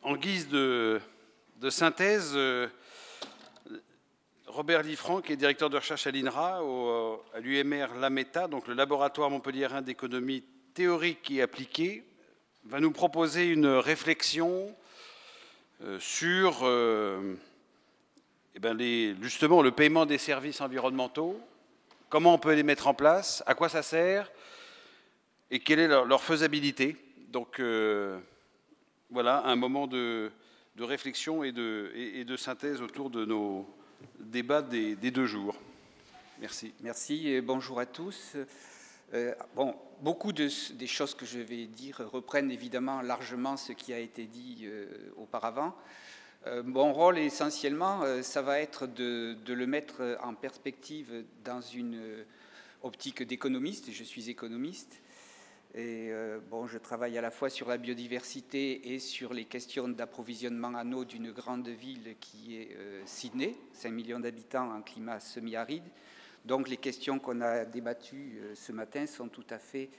En guise de synthèse, Robert Liffranc, qui est directeur de recherche à l'INRA, à l'UMR Lametta, donc le laboratoire montpelliérain d'économie théorique et appliquée, va nous proposer une réflexion sur justement le paiement des services environnementaux, comment on peut les mettre en place, à quoi ça sert et quelle est leur faisabilité. Donc voilà, un moment de réflexion et de synthèse autour de nos débats des 2 jours. Merci. Merci et bonjour à tous. Beaucoup des choses que je vais dire reprennent évidemment largement ce qui a été dit auparavant. Mon rôle essentiellement, ça va être de le mettre en perspective dans une optique d'économiste. Je suis économiste et je travaille à la fois sur la biodiversité et sur les questions d'approvisionnement en eau d'une grande ville qui est Sydney, 5 millions d'habitants en climat semi-aride. Donc les questions qu'on a débattues ce matin sont tout à fait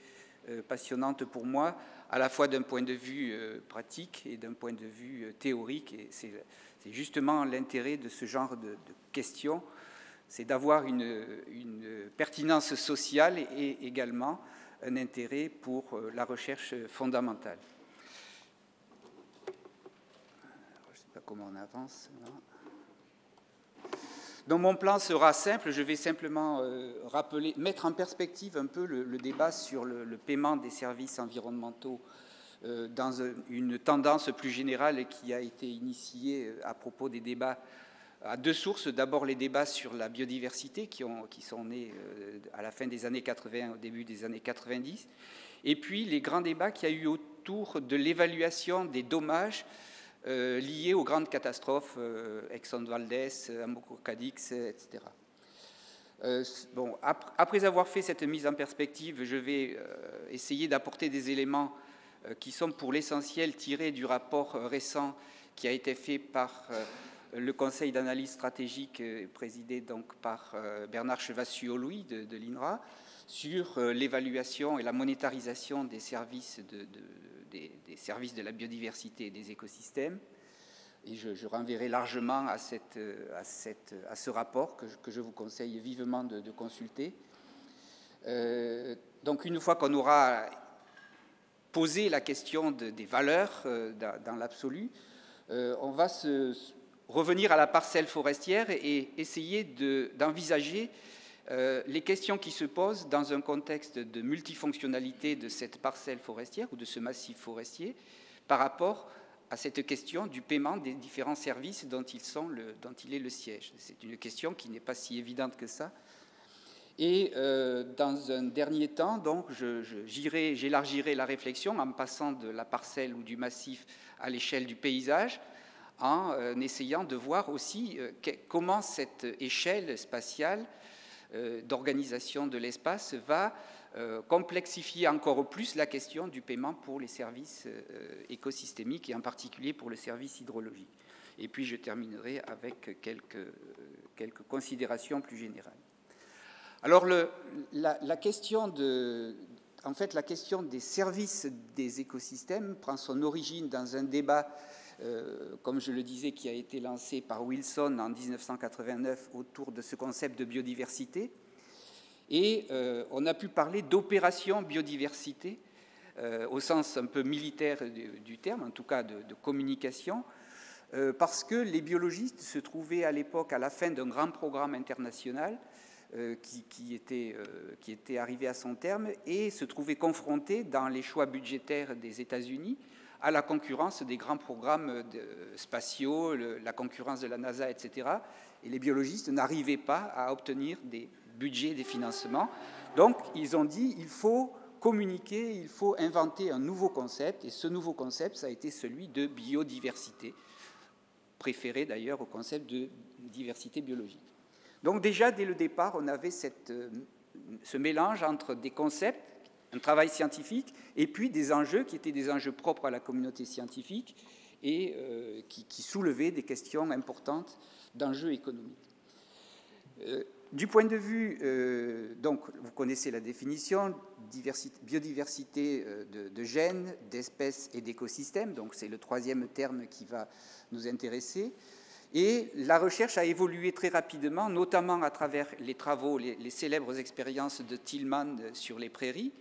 passionnantes pour moi, à la fois d'un point de vue pratique et d'un point de vue théorique. Et c'est justement l'intérêt de ce genre de questions, c'est d'avoir une pertinence sociale et également un intérêt pour la recherche fondamentale. Je ne sais pas comment on avance. Là. Donc mon plan sera simple, je vais simplement mettre en perspective un peu le débat sur le paiement des services environnementaux dans une tendance plus générale qui a été initiée à propos des débats à 2 sources. D'abord les débats sur la biodiversité qui sont nés à la fin des années 80, au début des années 90, et puis les grands débats qu'il y a eu autour de l'évaluation des dommages liés aux grandes catastrophes, Exxon Valdez, Amoco Cadix, etc. Après avoir fait cette mise en perspective, je vais essayer d'apporter des éléments qui sont pour l'essentiel tirés du rapport récent qui a été fait par le Conseil d'analyse stratégique présidé donc par Bernard Chevassus-Louis de l'INRA sur l'évaluation et la monétarisation des services des services de la biodiversité et des écosystèmes. Et je renverrai largement à ce rapport que je vous conseille vivement de consulter. Donc une fois qu'on aura posé la question des valeurs dans l'absolu, on va revenir à la parcelle forestière et essayer d'envisager les questions qui se posent dans un contexte de multifonctionnalité de cette parcelle forestière ou de ce massif forestier par rapport à cette question du paiement des différents services dont il est le siège. C'est une question qui n'est pas si évidente que ça. Et dans un dernier temps, donc, j'élargirai la réflexion en passant de la parcelle ou du massif à l'échelle du paysage, en essayant de voir aussi comment cette échelle spatiale d'organisation de l'espace va complexifier encore plus la question du paiement pour les services écosystémiques et en particulier pour le service hydrologique. Et puis je terminerai avec quelques considérations plus générales. Alors la question des services des écosystèmes prend son origine dans un débat, comme je le disais, qui a été lancé par Wilson en 1989 autour de ce concept de biodiversité. Et on a pu parler d'opération biodiversité au sens un peu militaire du terme, en tout cas de communication, parce que les biologistes se trouvaient à l'époque à la fin d'un grand programme international qui était arrivé à son terme et se trouvaient confrontés dans les choix budgétaires des États-Unis à la concurrence des grands programmes spatiaux, la concurrence de la NASA, etc. Et les biologistes n'arrivaient pas à obtenir des budgets, des financements. Donc, ils ont dit il faut communiquer, il faut inventer un nouveau concept. Et ce nouveau concept, ça a été celui de biodiversité, préféré d'ailleurs au concept de diversité biologique. Donc déjà, dès le départ, on avait ce mélange entre des concepts, un travail scientifique, et puis des enjeux qui étaient des enjeux propres à la communauté scientifique et qui soulevaient des questions importantes d'enjeux économiques. Du point de vue, donc vous connaissez la définition, biodiversité de gènes, d'espèces et d'écosystèmes, donc c'est le troisième terme qui va nous intéresser. Et la recherche a évolué très rapidement, notamment à travers les travaux, les célèbres expériences de Tillman sur les prairies,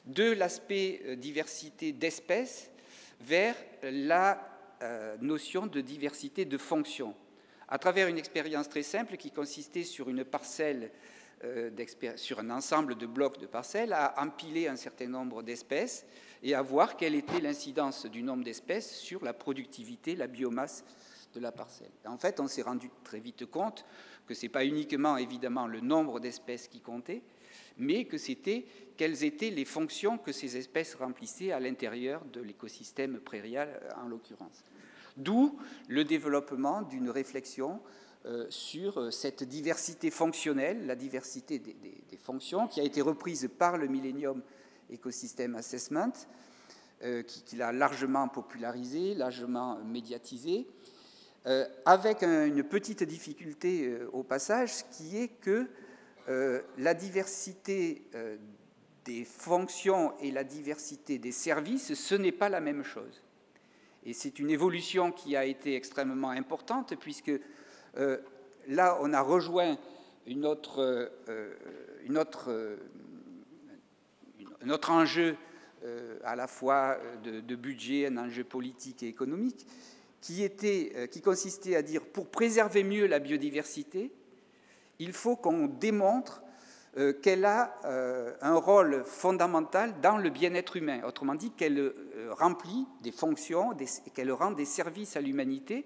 de l'aspect diversité d'espèces vers la notion de diversité de fonctions, à travers une expérience très simple qui consistait sur une parcelle, sur un ensemble de blocs de parcelles, à empiler un certain nombre d'espèces et à voir quelle était l'incidence du nombre d'espèces sur la productivité, la biomasse de la parcelle. En fait, on s'est rendu très vite compte que ce n'est pas uniquement, évidemment, le nombre d'espèces qui comptait, mais que c'était quelles étaient les fonctions que ces espèces remplissaient à l'intérieur de l'écosystème prairial, en l'occurrence. D'où le développement d'une réflexion sur cette diversité fonctionnelle, la diversité des fonctions, qui a été reprise par le Millennium Ecosystem Assessment, qui l'a largement popularisé, largement médiatisé, avec une petite difficulté au passage, qui est que la diversité des fonctions et la diversité des services, ce n'est pas la même chose. Et c'est une évolution qui a été extrêmement importante, puisque là, on a rejoint un autre enjeu à la fois de budget, un enjeu politique et économique, qui consistait à dire, pour préserver mieux la biodiversité, il faut qu'on démontre qu'elle a un rôle fondamental dans le bien-être humain. Autrement dit, qu'elle remplit des fonctions, qu'elle rend des services à l'humanité,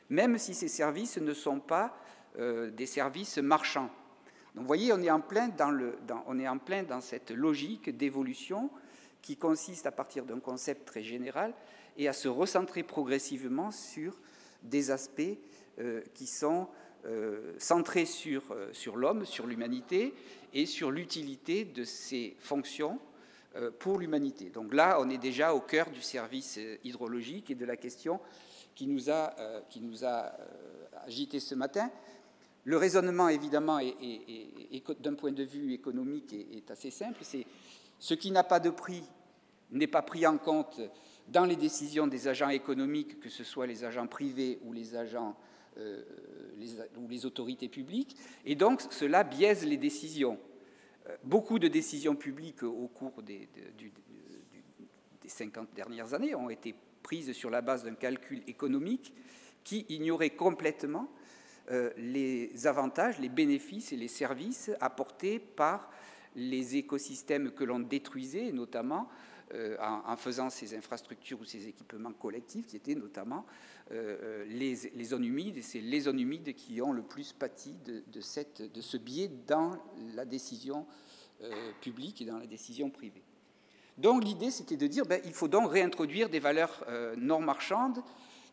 même si ces services ne sont pas des services marchands. Donc vous voyez, on est en plein dans cette logique d'évolution qui consiste à partir d'un concept très général et à se recentrer progressivement sur des aspects qui sont centré sur l'homme, sur l'humanité et sur l'utilité de ces fonctions pour l'humanité. Donc là, on est déjà au cœur du service hydrologique et de la question qui nous a agité ce matin. Le raisonnement, évidemment, d'un point de vue économique, est assez simple. C'est ce qui n'a pas de prix n'est pas pris en compte dans les décisions des agents économiques, que ce soit les agents privés ou les agents ou les autorités publiques, et donc cela biaise les décisions. Beaucoup de décisions publiques au cours des 50 dernières années ont été prises sur la base d'un calcul économique qui ignorait complètement les avantages, les bénéfices et les services apportés par les écosystèmes que l'on détruisait, notamment en faisant ces infrastructures ou ces équipements collectifs, qui étaient notamment les zones humides, et c'est les zones humides qui ont le plus pâti de ce biais dans la décision publique et dans la décision privée. Donc l'idée, c'était de dire il faut donc réintroduire des valeurs non marchandes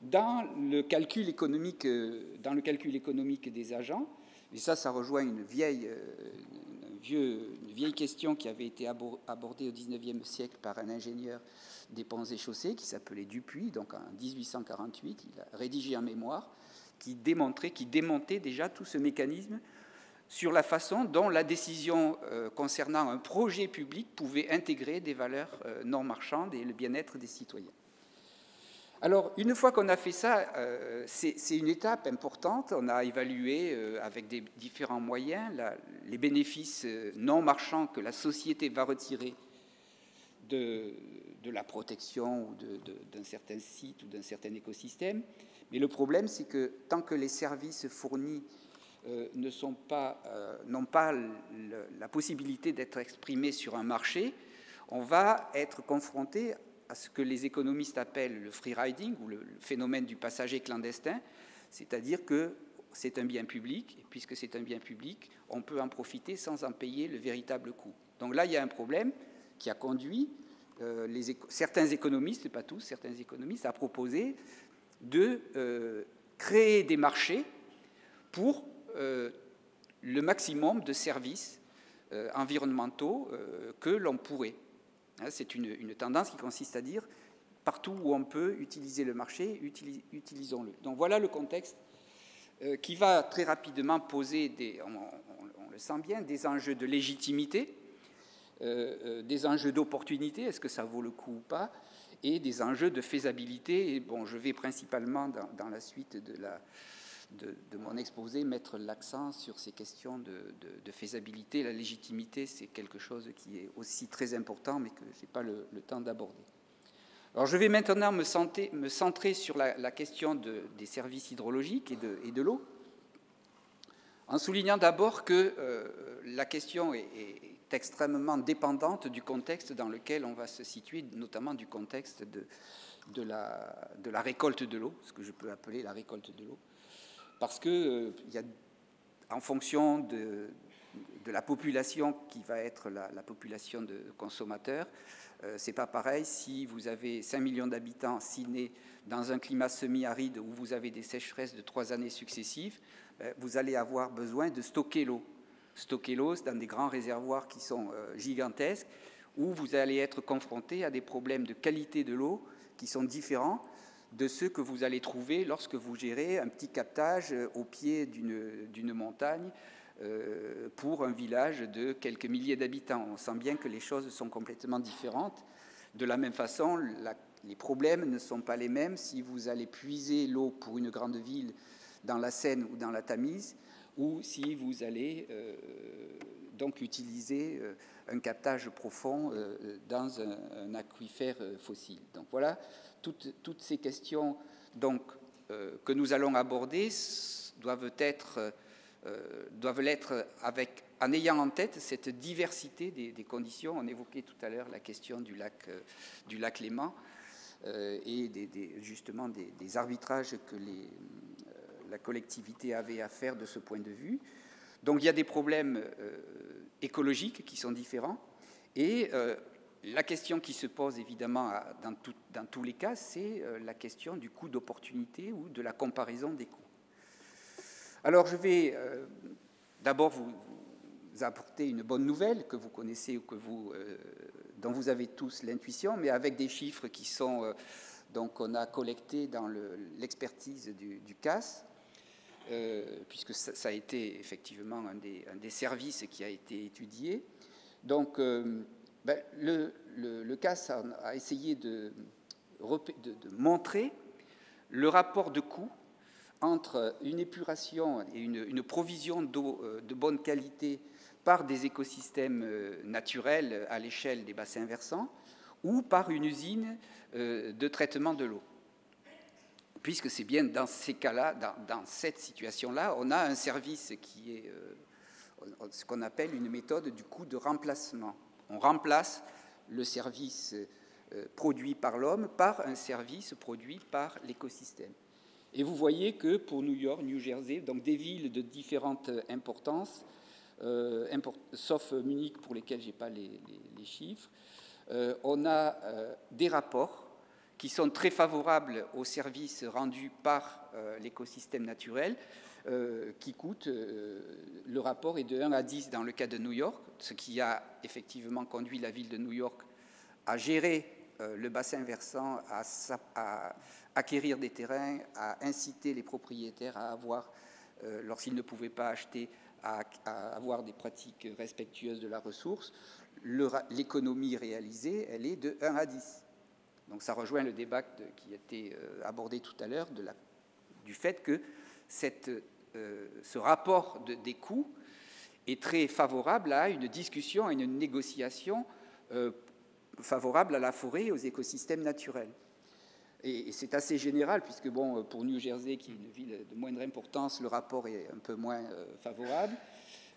dans le calcul économique des agents. Et ça rejoint une vieille question qui avait été abordée au XIXe siècle par un ingénieur des ponts et chaussées qui s'appelait Dupuy, donc en 1848, il a rédigé un mémoire qui démontait déjà tout ce mécanisme sur la façon dont la décision concernant un projet public pouvait intégrer des valeurs non marchandes et le bien-être des citoyens. Alors, une fois qu'on a fait ça, c'est une étape importante. On a évalué avec des différents moyens les bénéfices non marchands que la société va retirer de la protection ou d'un certain site ou d'un certain écosystème. Mais le problème, c'est que tant que les services fournis n'ont pas la possibilité d'être exprimés sur un marché, on va être confronté à ce que les économistes appellent le free riding, ou le phénomène du passager clandestin, c'est-à-dire que c'est un bien public, et puisque c'est un bien public, on peut en profiter sans en payer le véritable coût. Donc là, il y a un problème qui a conduit certains économistes, pas tous, certains économistes, à proposer de créer des marchés pour le maximum de services environnementaux que l'on pourrait. C'est une tendance qui consiste à dire partout où on peut utiliser le marché, utilisons-le. Donc voilà le contexte qui va très rapidement poser le sent bien, des enjeux de légitimité, des enjeux d'opportunité, est-ce que ça vaut le coup ou pas, et des enjeux de faisabilité. Et bon, je vais principalement, dans la suite de mon exposé, mettre l'accent sur ces questions de faisabilité. La légitimité, c'est quelque chose qui est aussi très important, mais que je n'ai pas le temps d'aborder. Alors, je vais maintenant me centrer sur la question des services hydrologiques et de l'eau, en soulignant d'abord que la question est extrêmement dépendante du contexte dans lequel on va se situer, notamment du contexte de la récolte de l'eau, ce que je peux appeler la récolte de l'eau, parce que en fonction de la population qui va être la population de consommateurs, c'est pas pareil si vous avez 5 millions d'habitants, si nés dans un climat semi-aride où vous avez des sécheresses de 3 années successives, vous allez avoir besoin de stocker l'eau. Stocker l'eau dans des grands réservoirs qui sont gigantesques, où vous allez être confronté à des problèmes de qualité de l'eau qui sont différents de ceux que vous allez trouver lorsque vous gérez un petit captage au pied d'une montagne pour un village de quelques milliers d'habitants. On sent bien que les choses sont complètement différentes. De la même façon, les problèmes ne sont pas les mêmes si vous allez puiser l'eau pour une grande ville dans la Seine ou dans la Tamise, ou si vous allez donc utiliser un captage profond dans un aquifère fossile. Donc voilà, toutes ces questions donc, que nous allons aborder doivent l'être en ayant en tête cette diversité des conditions. On évoquait tout à l'heure la question du lac Léman et justement des arbitrages que la collectivité avait à faire de ce point de vue. Donc il y a des problèmes écologiques qui sont différents et la question qui se pose évidemment dans tous les cas, c'est la question du coût d'opportunité ou de la comparaison des coûts. Alors je vais d'abord vous apporter une bonne nouvelle que vous connaissez ou dont vous avez tous l'intuition, mais avec des chiffres qui sont donc on a collecté dans l'expertise du CAS, puisque ça a été effectivement un des services qui a été étudié. Donc le CAS a essayé de montrer le rapport de coût entre une épuration et une provision d'eau de bonne qualité par des écosystèmes naturels à l'échelle des bassins versants ou par une usine de traitement de l'eau. Puisque c'est bien dans ces cas-là, dans cette situation-là, on a un service qui est ce qu'on appelle une méthode du coût de remplacement. On remplace le service produit par l'homme par un service produit par l'écosystème. Et vous voyez que pour New York, New Jersey, donc des villes de différentes importances, sauf Munich pour lesquelles je n'ai pas les chiffres, on a des rapports qui sont très favorables aux services rendus par l'écosystème naturel, qui coûtent, le rapport est de 1 à 10 dans le cas de New York, ce qui a effectivement conduit la ville de New York à gérer le bassin versant, à acquérir des terrains, à inciter les propriétaires à avoir, lorsqu'ils ne pouvaient pas acheter, à avoir des pratiques respectueuses de la ressource. L'économie réalisée, elle est de 1 à 10. Donc ça rejoint le débat qui a été abordé tout à l'heure du fait que ce rapport des coûts est très favorable à une discussion, à une négociation favorable à la forêt et aux écosystèmes naturels. Et c'est assez général, puisque bon, pour New Jersey, qui est une ville de moindre importance, le rapport est un peu moins favorable,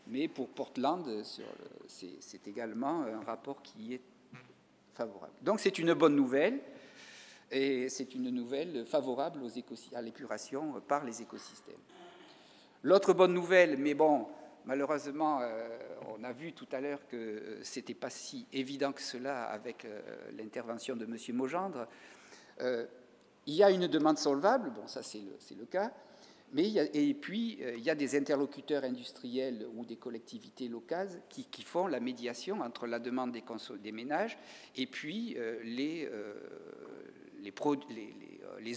mais pour Portland, c'est également un rapport qui est favorable. Donc c'est une bonne nouvelle, et c'est une nouvelle favorable à l'épuration par les écosystèmes. L'autre bonne nouvelle, mais bon, malheureusement, on a vu tout à l'heure que ce n'était pas si évident que cela avec l'intervention de M. Maugendre. Il y a une demande solvable, bon, ça c'est le cas, mais il y a des interlocuteurs industriels ou des collectivités locales qui font la médiation entre la demande des ménages et puis les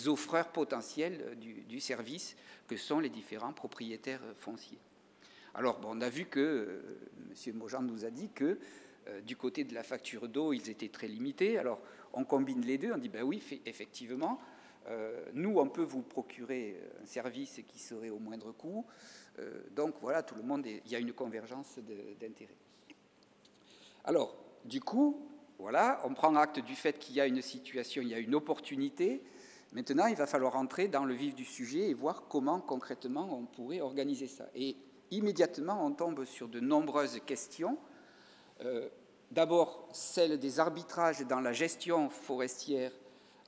offreurs potentiels du service que sont les différents propriétaires fonciers. Alors, bon, on a vu que, M. Maujean nous a dit que du côté de la facture d'eau, ils étaient très limités. Alors, on combine les deux, on dit, ben oui, effectivement, nous, on peut vous procurer un service qui serait au moindre coût. Donc, voilà, tout le monde, il y a une convergence d'intérêts. Alors, du coup, voilà, on prend acte du fait qu'il y a une situation, il y a une opportunité. Maintenant, il va falloir entrer dans le vif du sujet et voir comment, concrètement, on pourrait organiser ça. Et immédiatement, on tombe sur de nombreuses questions. D'abord, celle des arbitrages dans la gestion forestière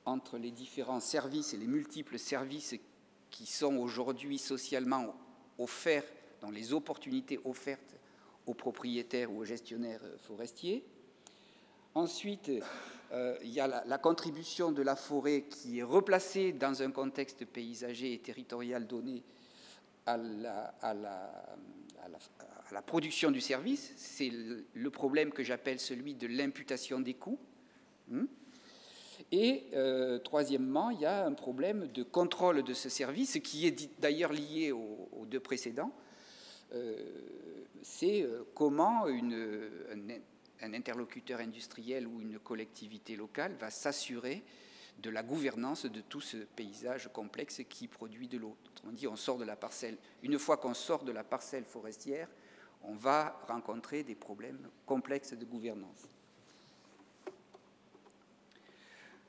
entre les différents services et les multiples services qui sont aujourd'hui socialement offerts, dans les opportunités offertes aux propriétaires ou aux gestionnaires forestiers. Ensuite, il y a la contribution de la forêt qui est replacée dans un contexte paysager et territorial donné à la production du service. C'est le problème que j'appelle celui de l'imputation des coûts. Et troisièmement, il y a un problème de contrôle de ce service qui est d'ailleurs lié aux deux précédents. C'est comment un interlocuteur industriel ou une collectivité locale va s'assurer de la gouvernance de tout ce paysage complexe qui produit de l'eau. Autrement dit, on sort de la parcelle. Une fois qu'on sort de la parcelle forestière, on va rencontrer des problèmes complexes de gouvernance.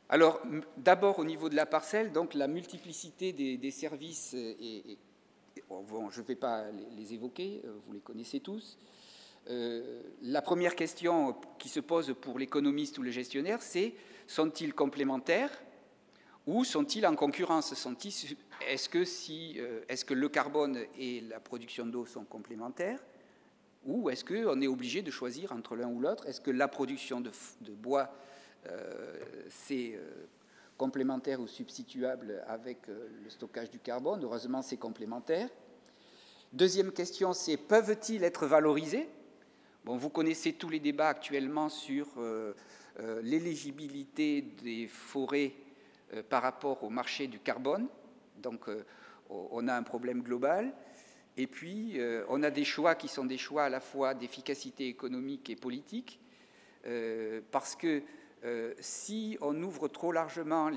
Alors, d'abord au niveau de la parcelle, donc la multiplicité des services, bon, je ne vais pas les évoquer, vous les connaissez tous. La première question qui se pose pour l'économiste ou le gestionnaire, c'est sont-ils complémentaires ou sont-ils en concurrence? Est-ce que le carbone et la production d'eau sont complémentaires ou est-ce qu'on est obligé de choisir entre l'un ou l'autre? Est-ce que la production de bois c'est complémentaire ou substituable avec le stockage du carbone? Heureusement, c'est complémentaire. Deuxième question, c'est peuvent-ils être valorisés? Bon, vous connaissez tous les débats actuellement sur l'éligibilité des forêts par rapport au marché du carbone. Donc, on a un problème global. Et puis, on a des choix qui sont des choix à la fois d'efficacité économique et politique, parce que si on ouvre trop largement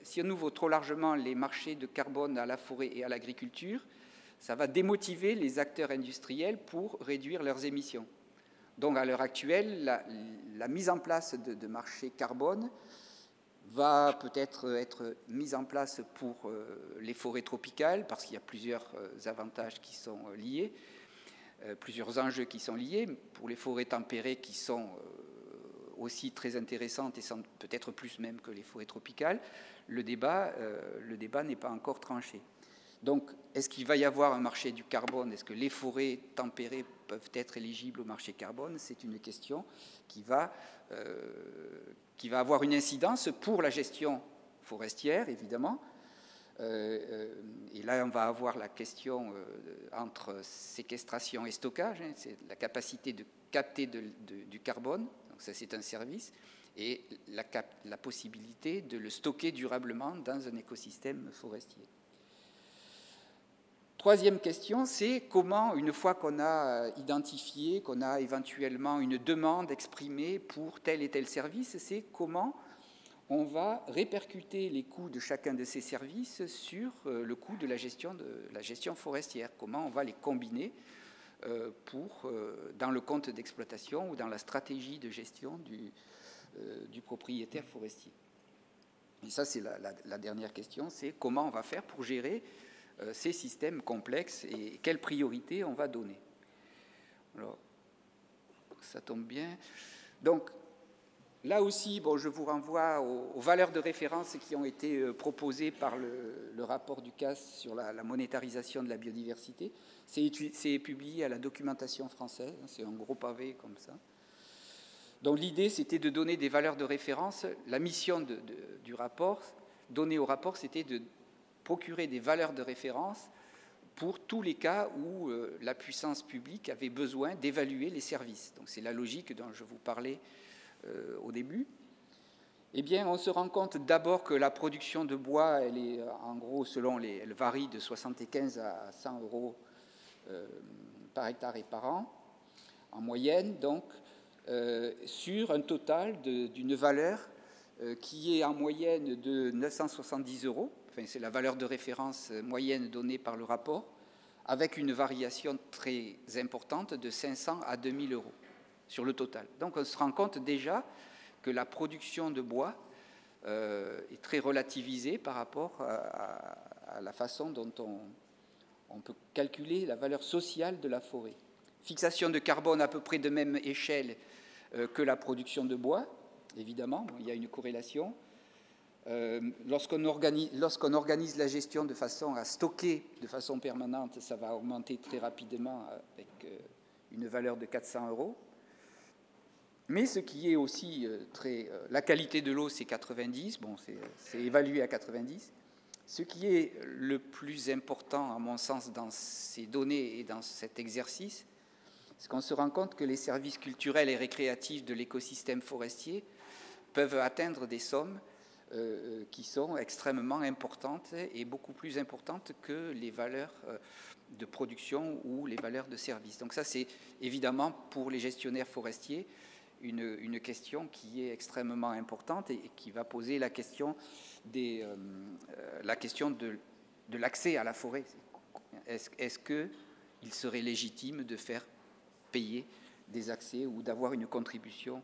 si on ouvre trop largement les marchés de carbone à la forêt et à l'agriculture, ça va démotiver les acteurs industriels pour réduire leurs émissions. Donc, à l'heure actuelle, la mise en place de marchés carbone va peut-être être mise en place pour les forêts tropicales, parce qu'il y a plusieurs avantages qui sont liés, plusieurs enjeux qui sont liés. Pour les forêts tempérées qui sont aussi très intéressantes et sont peut-être plus même que les forêts tropicales, le débat n'est pas encore tranché. Donc, est-ce qu'il va y avoir un marché du carbone? Est-ce que les forêts tempérées peuvent être éligibles au marché carbone? C'est une question qui va avoir une incidence pour la gestion forestière, évidemment. Et là, on va avoir la question entre séquestration et stockage. C'est la capacité de capter du carbone, donc ça c'est un service, et la possibilité de le stocker durablement dans un écosystème forestier. Troisième question, c'est comment, une fois qu'on a identifié, qu'on a éventuellement une demande exprimée pour tel et tel service, c'est comment on va répercuter les coûts de chacun de ces services sur le coût de la gestion forestière, comment on va les combiner dans le compte d'exploitation ou dans la stratégie de gestion du propriétaire forestier. Et ça, c'est la dernière question, c'est comment on va faire pour gérer ces systèmes complexes et quelles priorités on va donner. Alors, ça tombe bien. Donc, là aussi, bon, je vous renvoie aux valeurs de référence qui ont été proposées par le rapport du CAS sur la monétarisation de la biodiversité. C'est publié à la documentation française, c'est un gros pavé comme ça. Donc l'idée, c'était de donner des valeurs de référence. La mission du rapport, donnée au rapport, c'était de procurer des valeurs de référence pour tous les cas où la puissance publique avait besoin d'évaluer les services. Donc c'est la logique dont je vous parlais au début. Eh bien, on se rend compte d'abord que la production de bois, elle est en gros, elle varie de 75 à 100 euros par hectare et par an, en moyenne, donc, sur un total d'une valeur qui est en moyenne de 970 €, enfin, c'est la valeur de référence moyenne donnée par le rapport, avec une variation très importante de 500 à 2000 € sur le total. Donc on se rend compte déjà que la production de bois est très relativisée par rapport à la façon dont on peut calculer la valeur sociale de la forêt. Fixation de carbone à peu près de même échelle que la production de bois, évidemment, il y a une corrélation. Lorsqu'on organise la gestion de façon à stocker de façon permanente, ça va augmenter très rapidement avec une valeur de 400 €. Mais ce qui est aussi la qualité de l'eau, c'est 90, bon, c'est évalué à 90. Ce qui est le plus important, à mon sens, dans ces données et dans cet exercice, c'est qu'on se rend compte que les services culturels et récréatifs de l'écosystème forestier peuvent atteindre des sommes qui sont extrêmement importantes et beaucoup plus importantes que les valeurs de production ou les valeurs de service. Donc ça, c'est évidemment pour les gestionnaires forestiers une question qui est extrêmement importante et qui va poser la question de l'accès à la forêt. Est-ce qu'il serait légitime de faire payer des accès ou d'avoir une contribution?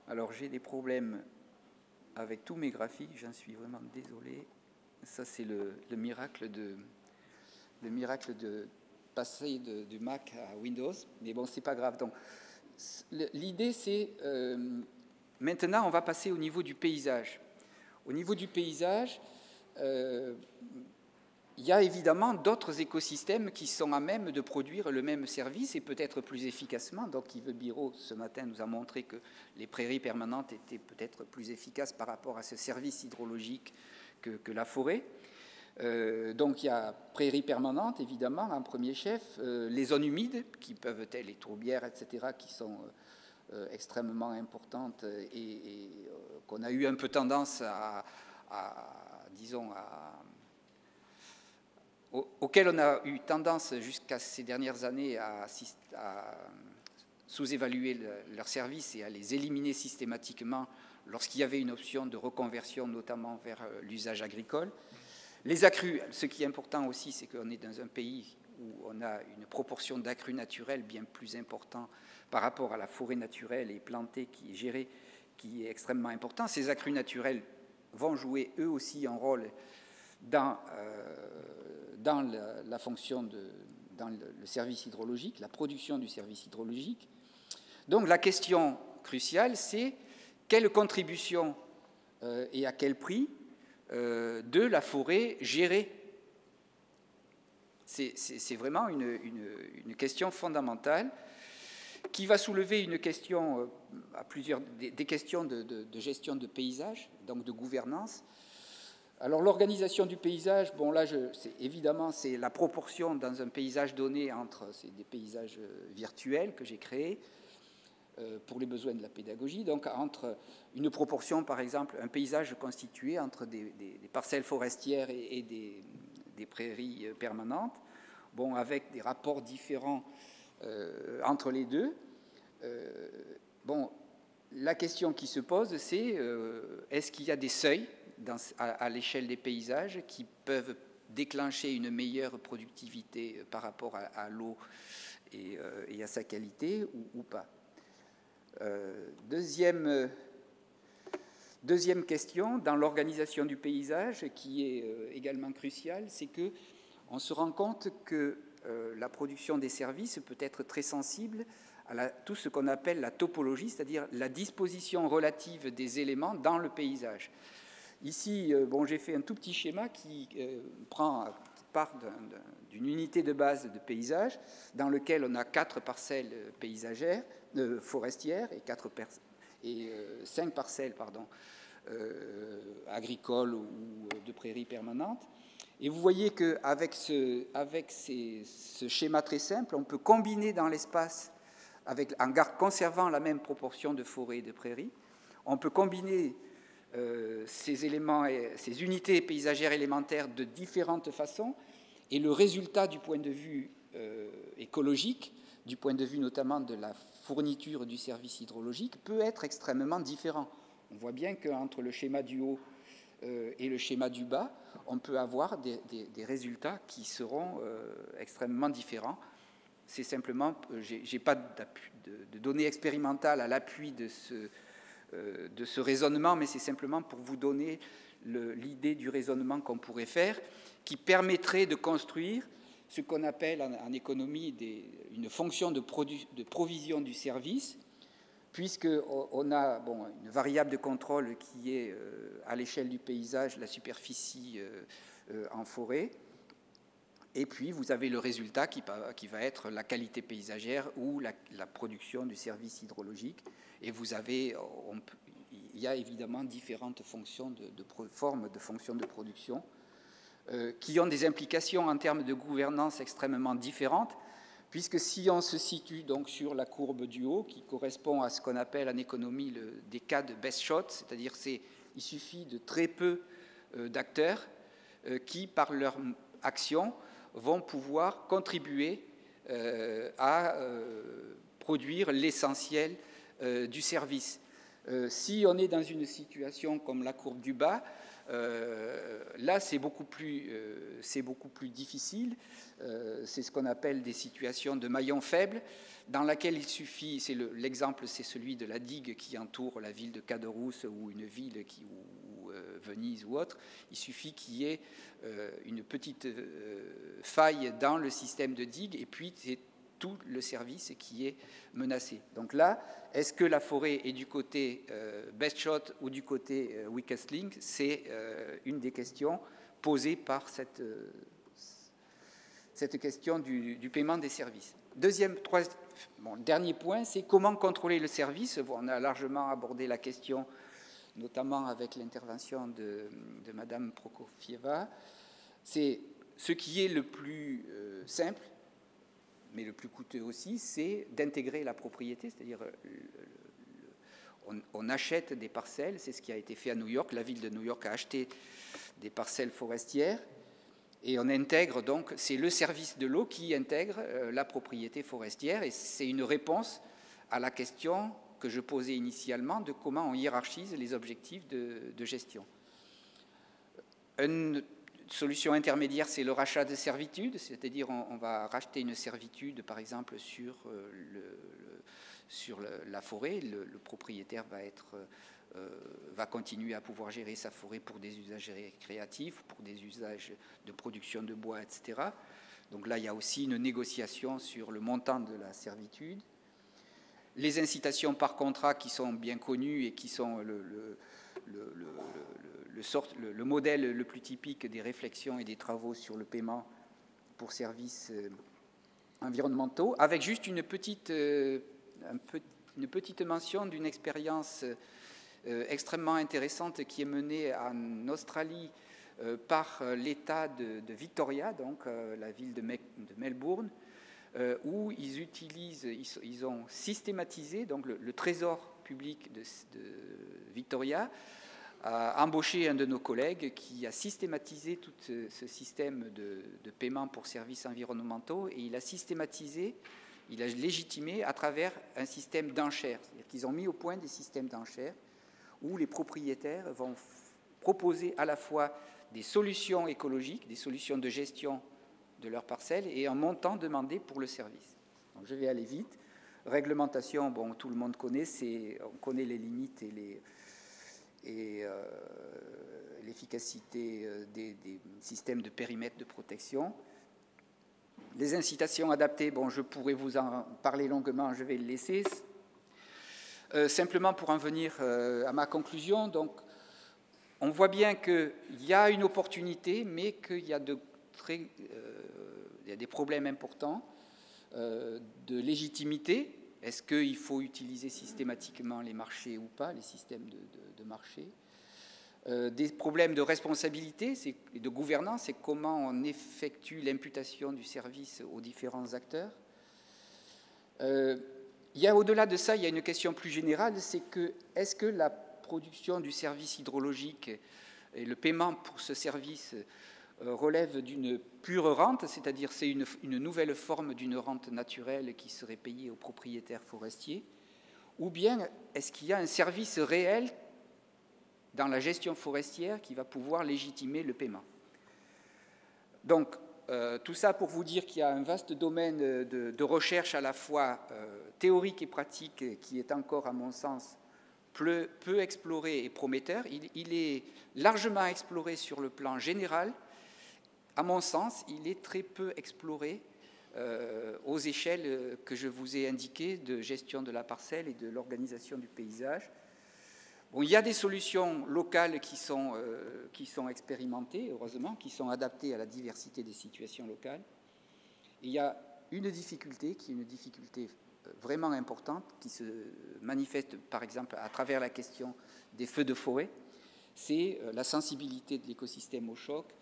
Alors j'ai des problèmes avec tous mes graphiques, j'en suis vraiment désolé. Ça c'est le miracle de passer du Mac à Windows, mais bon, c'est pas grave. Donc l'idée c'est maintenant on va passer au niveau du paysage. Au niveau du paysage, il y a évidemment d'autres écosystèmes qui sont à même de produire le même service et peut-être plus efficacement. Donc Yves Biraud, ce matin, nous a montré que les prairies permanentes étaient peut-être plus efficaces par rapport à ce service hydrologique que la forêt. Donc il y a prairies permanentes, évidemment, en premier chef, les zones humides, qui peuvent être les tourbières, etc., qui sont extrêmement importantes et qu'on a eu un peu tendance auquel on a eu tendance jusqu'à ces dernières années à sous-évaluer leurs services et à les éliminer systématiquement lorsqu'il y avait une option de reconversion, notamment vers l'usage agricole. Les accrus, ce qui est important aussi, c'est qu'on est dans un pays où on a une proportion d'accrus naturels bien plus importante par rapport à la forêt naturelle et plantée qui est gérée, qui est extrêmement important. Ces accrus naturels vont jouer eux aussi un rôle dans la fonction dans le service hydrologique, la production du service hydrologique. Donc la question cruciale, c'est quelle contribution et à quel prix de la forêt gérée. C'est vraiment une question fondamentale qui va soulever une question des questions de gestion de paysage, donc de gouvernance. Alors l'organisation du paysage, bon là, évidemment, c'est la proportion dans un paysage donné c'est des paysages virtuels que j'ai créés pour les besoins de la pédagogie, donc entre une proportion, par exemple, un paysage constitué entre des parcelles forestières et des prairies permanentes, bon, avec des rapports différents entre les deux. Bon, la question qui se pose, c'est est-ce qu'il y a des seuils à l'échelle des paysages qui peuvent déclencher une meilleure productivité par rapport à l'eau et à sa qualité ou pas. Deuxième question, dans l'organisation du paysage, qui est également cruciale, c'est qu'on se rend compte que la production des services peut être très sensible à tout ce qu'on appelle la topologie, c'est-à-dire la disposition relative des éléments dans le paysage. Ici, bon, j'ai fait un tout petit schéma qui part d'une unité de base de paysage dans lequel on a 4 parcelles paysagères, forestières et 5 parcelles agricoles ou de prairies permanentes. Et vous voyez qu'avec ce schéma très simple, on peut combiner dans l'espace, en conservant la même proportion de forêts et de prairies, on peut combiner ces éléments, ces unités paysagères élémentaires de différentes façons Et le résultat du point de vue écologique, du point de vue notamment de la fourniture du service hydrologique, peut être extrêmement différent. On voit bien qu'entre le schéma du haut et le schéma du bas, on peut avoir des résultats qui seront extrêmement différents. C'est simplement, je n'ai pas de données expérimentales à l'appui de ce raisonnement, mais c'est simplement pour vous donner l'idée du raisonnement qu'on pourrait faire, qui permettrait de construire ce qu'on appelle en économie une fonction de provision du service, puisqu'on a une variable de contrôle qui est à l'échelle du paysage, la superficie en forêt, et puis vous avez le résultat qui va être la qualité paysagère ou la production du service hydrologique, et il y a évidemment différentes fonctions formes de fonctions de production qui ont des implications en termes de gouvernance extrêmement différentes, puisque si on se situe donc sur la courbe du haut, qui correspond à ce qu'on appelle en économie des cas de best shot, c'est-à-dire il suffit de très peu d'acteurs qui, par leur action, vont pouvoir contribuer à produire l'essentiel du service. Si on est dans une situation comme la courbe du bas, là, c'est beaucoup plus difficile. C'est ce qu'on appelle des situations de maillon faible, dans laquelle il suffit, l'exemple, c'est celui de la digue qui entoure la ville de Caderousse ou une ville ou Venise ou autre. Il suffit qu'il y ait une petite faille dans le système de digue, et puis c'est tout le service qui est menacé. Donc là, est-ce que la forêt est du côté best shot ou du côté weakest link? C'est une des questions posées par cette question du paiement des services. Dernier point, c'est comment contrôler le service. On a largement abordé la question, notamment avec l'intervention de Madame Prokofieva. C'est ce qui est le plus simple, mais le plus coûteux aussi, c'est d'intégrer la propriété, c'est-à-dire on achète des parcelles, c'est ce qui a été fait à New York. La ville de New York a acheté des parcelles forestières, et on intègre donc, c'est le service de l'eau qui intègre la propriété forestière, et c'est une réponse à la question que je posais initialement de comment on hiérarchise les objectifs de gestion. Une solution intermédiaire, c'est le rachat de servitudes, c'est-à-dire on va racheter une servitude, par exemple, sur la forêt. Le propriétaire va continuer à pouvoir gérer sa forêt pour des usages récréatifs, pour des usages de production de bois, etc. Donc là, il y a aussi une négociation sur le montant de la servitude. Les incitations par contrat qui sont bien connues et qui sont le modèle le plus typique des réflexions et des travaux sur le paiement pour services environnementaux, avec juste une petite mention d'une expérience extrêmement intéressante qui est menée en Australie par l'État de Victoria, donc la ville de Melbourne, où ils ont systématisé, donc le trésor public de Victoria a embauché un de nos collègues qui a systématisé tout ce système de paiement pour services environnementaux, et il a légitimé à travers un système d'enchères. C'est-à-dire qu'ils ont mis au point des systèmes d'enchères où les propriétaires vont proposer à la fois des solutions écologiques, des solutions de gestion de leurs parcelles, et un montant demandé pour le service. Donc je vais aller vite. Réglementation, bon, tout le monde connaît, on connaît les limites et l'efficacité des systèmes de périmètre de protection. Les incitations adaptées, bon, je pourrais vous en parler longuement, je vais le laisser. Simplement pour en venir à ma conclusion, donc, on voit bien qu'il y a une opportunité, mais qu'il y a il y a des problèmes importants de légitimité. Est-ce qu'il faut utiliser systématiquement les marchés ou pas, les systèmes de marché? Des problèmes de responsabilité et de gouvernance, c'est comment on effectue l'imputation du service aux différents acteurs. Au-delà de ça, il y a une question plus générale, c'est est-ce que la production du service hydrologique et le paiement pour ce service relève d'une pure rente, c'est-à-dire c'est une nouvelle forme d'une rente naturelle qui serait payée aux propriétaires forestiers, ou bien est-ce qu'il y a un service réel dans la gestion forestière qui va pouvoir légitimer le paiement. Donc, tout ça pour vous dire qu'il y a un vaste domaine de recherche à la fois théorique et pratique qui est encore, à mon sens, peu exploré et prometteur. Il est largement exploré sur le plan général. À mon sens, il est très peu exploré aux échelles que je vous ai indiquées de gestion de la parcelle et de l'organisation du paysage. Bon, il y a des solutions locales qui sont expérimentées, heureusement, qui sont adaptées à la diversité des situations locales. Et il y a une difficulté qui est une difficulté vraiment importante, qui se manifeste par exemple à travers la question des feux de forêt, c'est la sensibilité de l'écosystème au choc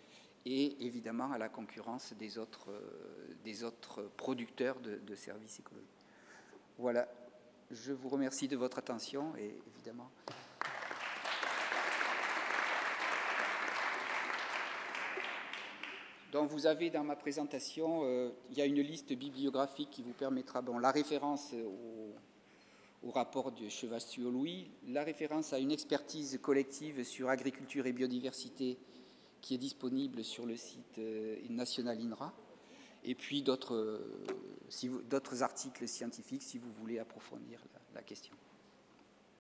et évidemment à la concurrence des autres producteurs de services écologiques. Voilà, je vous remercie de votre attention et évidemment... Donc vous avez dans ma présentation, il y a une liste bibliographique qui vous permettra, la référence au rapport de Chevassus-Louis, la référence à une expertise collective sur agriculture et biodiversité qui est disponible sur le site national INRA, et puis d'autres articles scientifiques si vous voulez approfondir la question.